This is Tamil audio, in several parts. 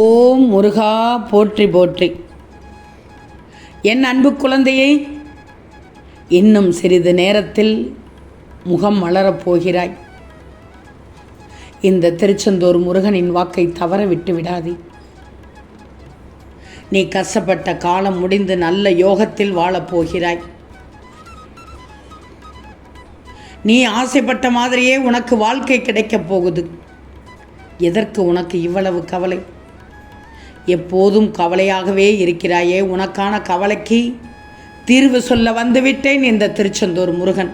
ஓம் முருகா போற்றி போற்றி. என் அன்பு குழந்தையை, இன்னும் சிறிது நேரத்தில் முகம் மலரப் போகிறாய். இந்த திருச்செந்தூர் முருகனின் வாக்கை தவற விட்டு விடாதே. நீ கஷ்டப்பட்ட காலம் முடிந்து நல்ல யோகத்தில் வாழப்போகிறாய். நீ ஆசைப்பட்ட மாதிரியே உனக்கு வாழ்க்கை கிடைக்கப் போகுது. எதற்கு உனக்கு இவ்வளவு கவலை? எப்போதும் கவலையாகவே இருக்கிறாயே. உனக்கான கவலைக்கு தீர்வு சொல்ல வந்துவிட்டேன் இந்த திருச்செந்தூர் முருகன்.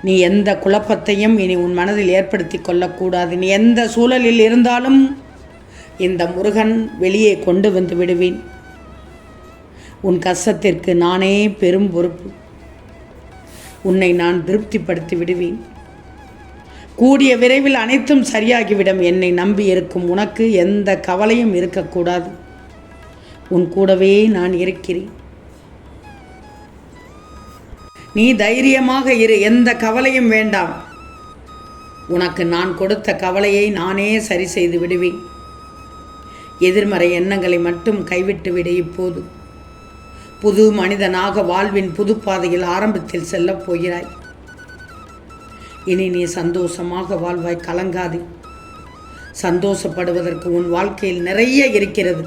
நீ எந்த குழப்பத்தையும் இனி உன் மனதில் ஏற்படுத்தி கொள்ளக்கூடாது. நீ எந்த சூழலில் இருந்தாலும் இந்த முருகன் வெளியே கொண்டு வந்து விடுவேன். உன் கஷ்டத்திற்கு நானே பெரும் பொறுப்பு. உன்னை நான் திருப்திப்படுத்தி விடுவேன். கூடிய விரைவில் அனைத்தும் சரியாகிவிடும். என்னை நம்பி இருக்கும் உனக்கு எந்த கவலையும் இருக்கக்கூடாது. உன் கூடவே நான் இருக்கிறேன். நீ தைரியமாக இரு. எந்த கவலையும் வேண்டாம். உனக்கு நான் கொடுத்த கவலையை நானே சரி செய்து விடுவேன். எதிர்மறை எண்ணங்களை மட்டும் கைவிட்டு விடு. இப்போது புது மனிதனாக வாழ்வின் புது பாதையில் ஆரம்பத்தில் செல்லப் போகிறாய். இனி நீ சந்தோஷமாக வாழ்வாய். கலங்காதே. சந்தோஷப்படுவதற்கு உன் வாழ்க்கையில் நிறைய இருக்கிறது.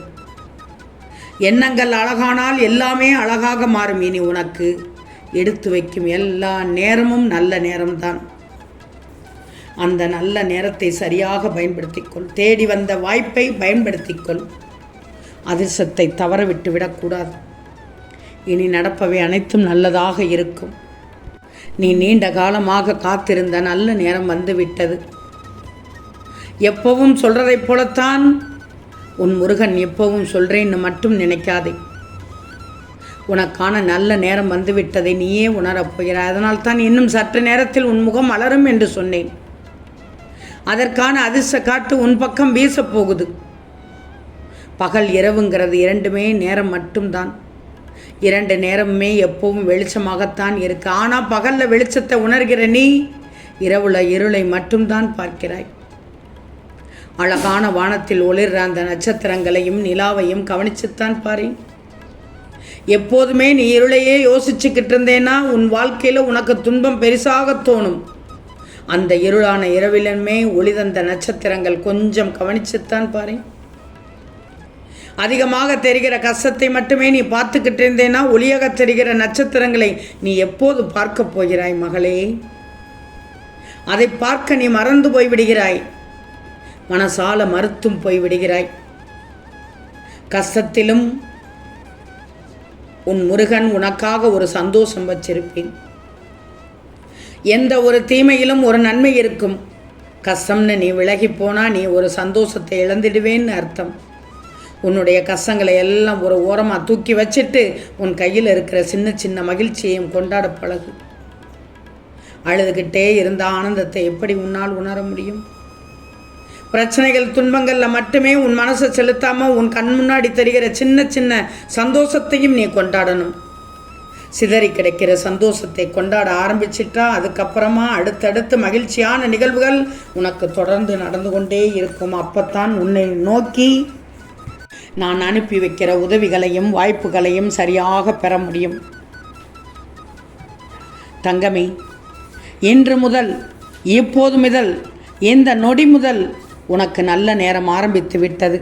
எண்ணங்கள் அழகானால் எல்லாமே அழகாக மாறும். இனி உனக்கு எடுத்து வைக்கும் எல்லா நேரமும் நல்ல நேரம்தான். அந்த நல்ல நேரத்தை சரியாக பயன்படுத்திக்கொள். தேடி வந்த வாய்ப்பை பயன்படுத்திக்கொள். அதிர்ஷ்டத்தை தவற விட்டு விடக்கூடாது. இனி நடப்பவை அனைத்தும் நல்லதாக இருக்கும். நீ நீண்ட காலமாக காத்திருந்த நல்ல நேரம் வந்துவிட்டது. எப்பவும் சொல்றதைப் போலத்தான் உன் முருகன் எப்பவும் சொல்றேன்னு மட்டும் நினைக்காதே. உனக்கான நல்ல நேரம் வந்துவிட்டதை நீயே உணரப் போகிறாய். அதனால்தான் இன்னும் சற்று நேரத்தில் உன் முகம் மலரும் என்று சொன்னேன். அதற்கான அதிர்ஷ்ட காற்று உன் பக்கம் வீசப்போகுது. பகல் இரவுங்கிறது இரண்டுமே நேரம் மட்டும்தான். இரண்டு நேரமுமே எப்பவும் வெளிச்சமாகத்தான் இருக்கு. ஆனால் பகலில் வெளிச்சத்தை உணர்கிற நீ இரவுல இருளை மட்டும்தான் பார்க்கிறாய். அழகான வானத்தில் ஒளிர்ற அந்த நட்சத்திரங்களையும் நிலாவையும் கவனிச்சுத்தான் பாரு. எப்போதுமே நீ இருளையே யோசிச்சுக்கிட்டு இருந்தேன்னா உன் வாழ்க்கையில் உனக்கு துன்பம் பெருசாக தோணும். அந்த இருளான இரவிலுமே ஒளி தந்த நட்சத்திரங்கள் கொஞ்சம் கவனிச்சுத்தான் பாரு. அதிகமாக தெரிகிற கஷ்டத்தை மட்டுமே நீ பார்த்துக்கிட்டு இருந்தேன்னா ஒளியாக தெரிகிற நட்சத்திரங்களை நீ எப்போது பார்க்க போகிறாய் மகளே? அதை பார்க்க நீ மறந்து போய்விடுகிறாய். மனசால மறுத்தும் போய்விடுகிறாய். கஷ்டத்திலும் உன் முருகன் உனக்காக ஒரு சந்தோஷம் வச்சிருப்பேன். எந்த ஒரு தீமையிலும் ஒரு நன்மை இருக்கும். கஷ்டம்னு நீ விலகி போனா நீ ஒரு சந்தோஷத்தை இழந்துடுவேன்னு அர்த்தம். உன்னுடைய கஷ்டங்களை எல்லாம் ஒரு ஓரமாக தூக்கி வச்சுட்டு உன் கையில் இருக்கிற சின்ன சின்ன மகிழ்ச்சியையும் கொண்டாட பழகு. அழுதுகிட்டே இருந்த ஆனந்தத்தை எப்படி உன்னால் உணர முடியும்? பிரச்சனைகள் துன்பங்களில் மட்டுமே உன் மனசை செலுத்தாமல் உன் கண் முன்னாடி தெரிகிற சின்ன சின்ன சந்தோஷத்தையும் நீ கொண்டாடணும். சிதறி கிடைக்கிற சந்தோஷத்தை கொண்டாட ஆரம்பிச்சிட்டா அதுக்கப்புறமா அடுத்தடுத்து மகிழ்ச்சியான நிகழ்வுகள் உனக்கு தொடர்ந்து நடந்து கொண்டே இருக்கும். அப்பத்தான் உன்னை நோக்கி நான் அனுப்பி வைக்கிற உதவிகளையும் வாய்ப்புகளையும் சரியாக பெற முடியும். தங்கமே, இன்று முதல், இப்போது முதல், இந்த நொடி முதல் உனக்கு நல்ல நேரம் ஆரம்பித்து விட்டது.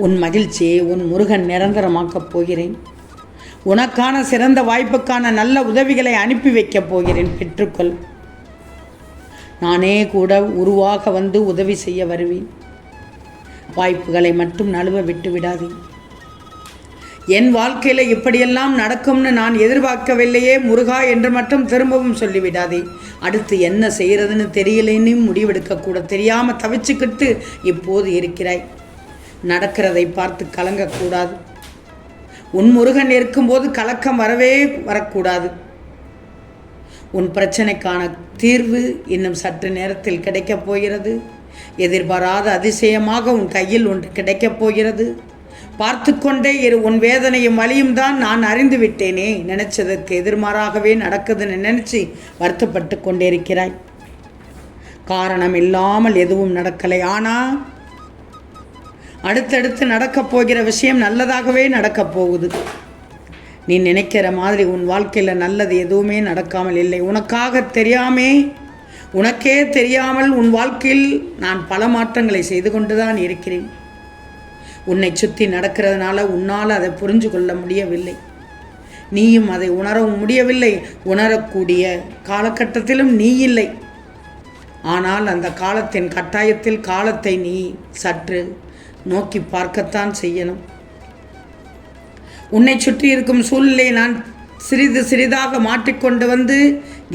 உன் மகிழ்ச்சியை உன் முருகன் நிரந்தரமாக்கப் போகிறேன். உனக்கான சிறந்த வாய்ப்புக்கான நல்ல உதவிகளை அனுப்பி வைக்கப் போகிறேன். பெற்றுக்கொள். நானே கூட உருவாக வந்து உதவி செய்ய வருவேன். வாய்ப்புகளை மட்டும் நழுவ விட்டு விடாதே. என் வாழ்க்கையில் இப்படியெல்லாம் நடக்கும்னு நான் எதிர்பார்க்கவில்லையே முருகா என்று மட்டும் திரும்பவும் சொல்லிவிடாதே. அடுத்து என்ன செய்கிறதுன்னு தெரியலேன்னு முடிவெடுக்கக்கூட தெரியாமல் தவிச்சுக்கிட்டு இப்போது இருக்கிறாய். நடக்கிறதை பார்த்து கலங்கக்கூடாது. உன் முருகன் இருக்கும்போது கலக்கம் வரக்கூடாது. உன் பிரச்சனைக்கான தீர்வு இன்னும் சற்று நேரத்தில் கிடைக்கப் போகிறது. எதிர்பாராத அதிசயமாக உன் கையில் ஒன்று கிடைக்கப் போகிறது. பார்த்து கொண்டே இரு. உன் வேதனையும் வலியும் தான் நான் அறிந்து விட்டேனே. நினைச்சதற்கு எதிர்மாறாகவே நடக்குதுன்னு நினைச்சு வருத்தப்பட்டு கொண்டே இருக்கிறாய். காரணம் இல்லாமல் எதுவும் நடக்கலை. ஆனால் அடுத்தடுத்து நடக்கப் போகிற விஷயம் நல்லதாகவே நடக்கப் போகுது. நீ நினைக்கிற மாதிரி உன் வாழ்க்கையில் நல்லது எதுவுமே நடக்காமல் இல்லை. உனக்கே தெரியாமல் உன் வாழ்க்கையில் நான் பல மாற்றங்களை செய்து கொண்டுதான் இருக்கிறேன். உன்னை சுற்றி நடக்கிறதுனால உன்னால் அதை புரிஞ்சு கொள்ள முடியவில்லை. நீயும் அதை உணரவும் முடியவில்லை. உணரக்கூடிய காலகட்டத்திலும் நீ இல்லை. ஆனால் அந்த காலத்தின் கட்டாயத்தில் காலத்தை நீ சற்று நோக்கி பார்க்கத்தான் செய்யணும். உன்னை சுற்றி இருக்கும் சூழ்நிலையை நான் சிறிது சிறிதாக மாற்றிக்கொண்டு வந்து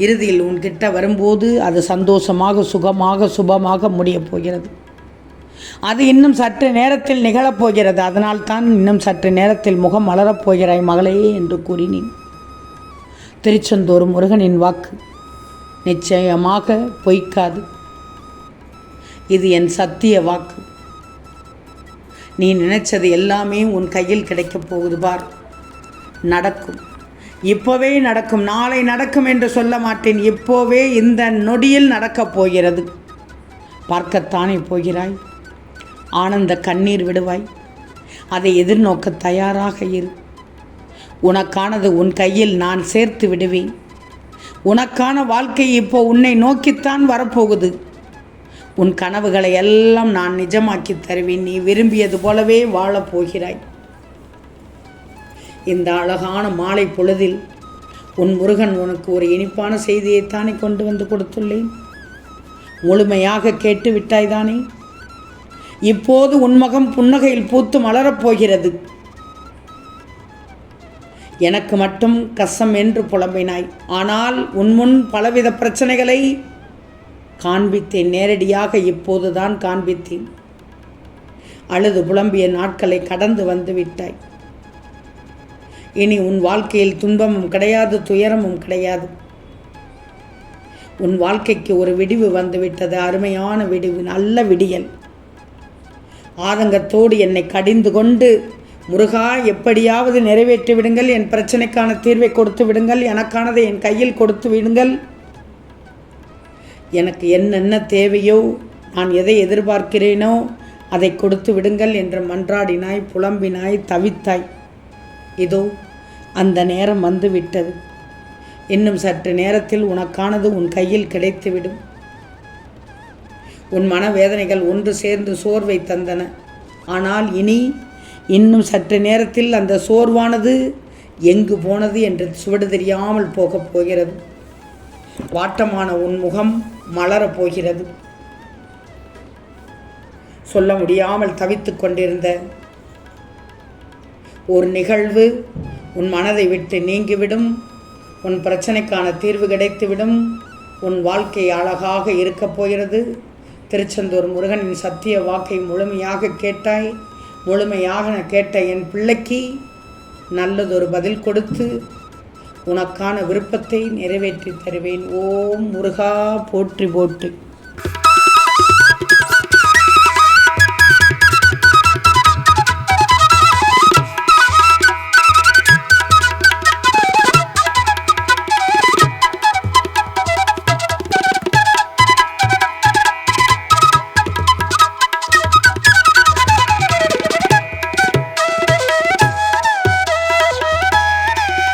இறுதியில் உன்கிட்ட வரும்போது அது சந்தோஷமாக, சுகமாக, சுபமாக முடியப் போகிறது. அது இன்னும் சற்று நேரத்தில் நிகழப்போகிறது. அதனால்தான் இன்னும் சற்று நேரத்தில் முகம் மலரப் போகிறாய் மகளே என்று கூறினேன். திருச்செந்தூர் முருகனின் வாக்கு நிச்சயமாக பொய்க்காது. இது என் சத்திய வாக்கு. நீ நினைச்சது எல்லாமே உன் கையில் கிடைக்கப் போகுது பார். நடக்கும், இப்போவே நடக்கும். நாளை நடக்கும் என்று சொல்ல மாட்டேன். இப்போவே இந்த நொடியில் நடக்கப் போகிறது. பார்க்கத்தானே போகிறாய். ஆனந்த கண்ணீர் விடுவாய். அதை எதிர்நோக்க தயாராக இரு. உனக்கானது உன் கையில் நான் சேர்த்து விடுவேன். உனக்கான வாழ்க்கை இப்போ உன்னை நோக்கித்தான் வரப்போகுது. உன் கனவுகளை எல்லாம் நான் நிஜமாக்கி தருவேன். நீ விரும்பியது போலவே வாழப்போகிறாய். இந்த அழகான மாலை பொழுதில் உன் முருகன் உனக்கு ஒரு இனிப்பான செய்தியைத்தானே கொண்டு வந்து கொடுத்துள்ளேன். முழுமையாக கேட்டு விட்டாய்தானே. இப்போது உன் முகம் புன்னகையில் பூத்து மலரப்போகிறது. எனக்கு மட்டும் கசம் என்று புலம்பினாய். ஆனால் உன் முன் பலவித பிரச்சனைகளை காண்பித்தேன். நேரடியாக இப்போதுதான் காண்பித்தேன். அழுது புலம்பிய நாட்களை கடந்து வந்து விட்டாய். இனி உன் வாழ்க்கையில் துன்பமும் கிடையாது, துயரமும் கிடையாது. உன் வாழ்க்கைக்கு ஒரு விடிவு வந்துவிட்டது. அருமையான விடிவு, நல்ல விடியல். ஆதங்கத்தோடு என்னை கடிந்து கொண்டு, முருகா எப்படியாவது நிறைவேற்றி விடுங்கள், என் பிரச்சனைக்கான தீர்வை கொடுத்து விடுங்கள், எனக்கானதை என் கையில் கொடுத்து விடுங்கள், எனக்கு என்னென்ன தேவையோ, நான் எதை எதிர்பார்க்கிறேனோ அதை கொடுத்து விடுங்கள் என்று மன்றாடினாய், புலம்பினாய், தவித்தாய். இதோ அந்த நேரம் வந்து விட்டது. இன்னும் சற்று நேரத்தில் உனக்கானது உன் கையில் கிடைத்துவிடும். உன் மனவேதனைகள் ஒன்று சேர்ந்து சோர்வை தந்தன. ஆனால் இன்னும் சற்று நேரத்தில் அந்த சோர்வானது எங்கு போனது என்று சுவடு தெரியாமல் போகப் போகிறது. வாட்டமான உன் முகம் மலரப் போகிறது. சொல்ல முடியாமல் தவித்து கொண்டிருந்த ஒரு நிகழ்வு உன் மனதை விட்டு நீங்கிவிடும். உன் பிரச்சனைக்கான தீர்வு கிடைத்துவிடும். உன் வாழ்க்கை அழகாக இருக்கப் போகிறது. திருச்செந்தூர் முருகனின் சத்திய வாக்கை முழுமையாக கேட்டாய். முழுமையாக கேட்ட என் பிள்ளைக்கு நல்லதொரு பதில் கொடுத்து உனக்கான விருப்பத்தை நிறைவேற்றி தருவேன். ஓம் முருகா போற்றி போற்றி.